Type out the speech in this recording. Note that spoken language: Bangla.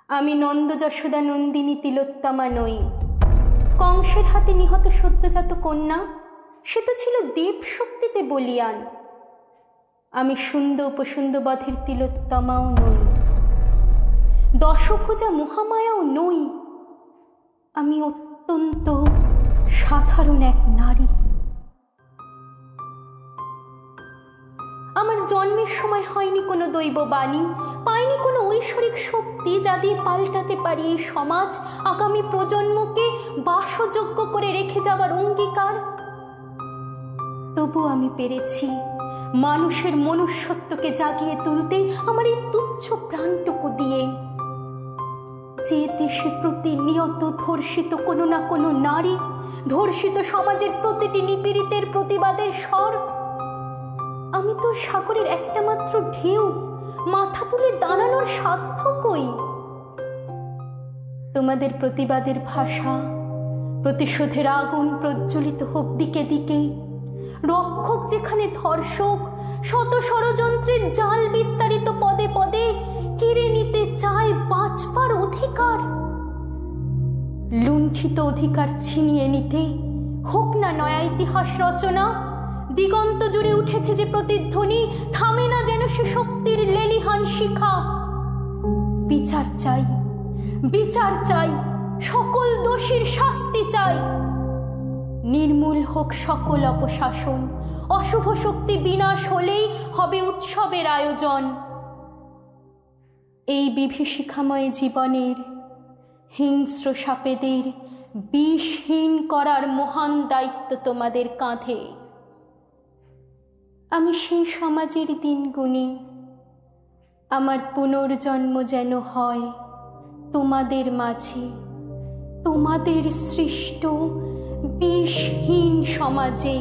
আমি নন্দ যশোদা নন্দিনী তিলোত্তমা নই। কংসের হাতে নিহত সদ্যজাত কন্যা, সে তো ছিল দেব শক্তিতে বলিয়ান। আমি সুন্দ উপসুন্দ বধের তিলোত্তমাও নই, দশভুজা মহামায়াও নই। আমি অত্যন্ত সাধারণ এক নারী। আমার জন্মের সময় হয়নি কোনো দৈব বাণী, পাইনি কোনো ঐশ্বরিক শক্তি যা দিয়ে পাল্টাতে পারি এই সমাজ, আগামী প্রজন্মকে বাসযোগ্য করে রেখে যাওয়ার অঙ্গীকার। তবু আমি পেরেছি মানুষের মনুষ্যত্বকে জাগিয়ে তুলতে আমার এই তুচ্ছ প্রাণটুকু দিয়ে। যে দেশে প্রতিনিয়ত ধর্ষিত কোনো না কোনো নারী, ধর্ষিত সমাজের প্রতিটি নিপীড়িতের প্রতিবাদের স্বর, আমি তো সাগরের একটা মাত্র ঢেউ, মাথা তুলে দাঁড়ানোর সাধ্য কই। তোমাদের প্রতিবাদের ভাষা, প্রতিশোধের আগুন প্রজ্বলিত হোক দিকে দিকে। রক্ষক যেখানে ধর্ষক, শত ষড়যন্ত্রের জাল বিস্তারিত পদে পদে কেড়ে নিতে চায় বাঁচবার অধিকার। লুণ্ঠিত অধিকার ছিনিয়ে নিতে হোক না নয়া ইতিহাস রচনা। দিগন্ত জুড়ে উঠেছে যে প্রতিধ্বনি, থামে না যেন সে শক্তির লেলিহান শিখা। বিচার চাই, বিচার চাই, সকল দোষীর শাস্তি চাই। নির্মূল হোক সকল অপশাসন, অশুভ শক্তি বিনাশ হলেই হবে উৎসবের আয়োজন। এই বিভীষিকাময় জীবনের হিংস্র সাপেদের বিষহীন করার মহান দায়িত্ব তোমাদের কাঁধে। আমি সেই সমাজের দিন গুনি, আমার পুনর্জন্ম যেন হয় তোমাদের মাঝে, তোমাদের সৃষ্ট বিষহীন সমাজে।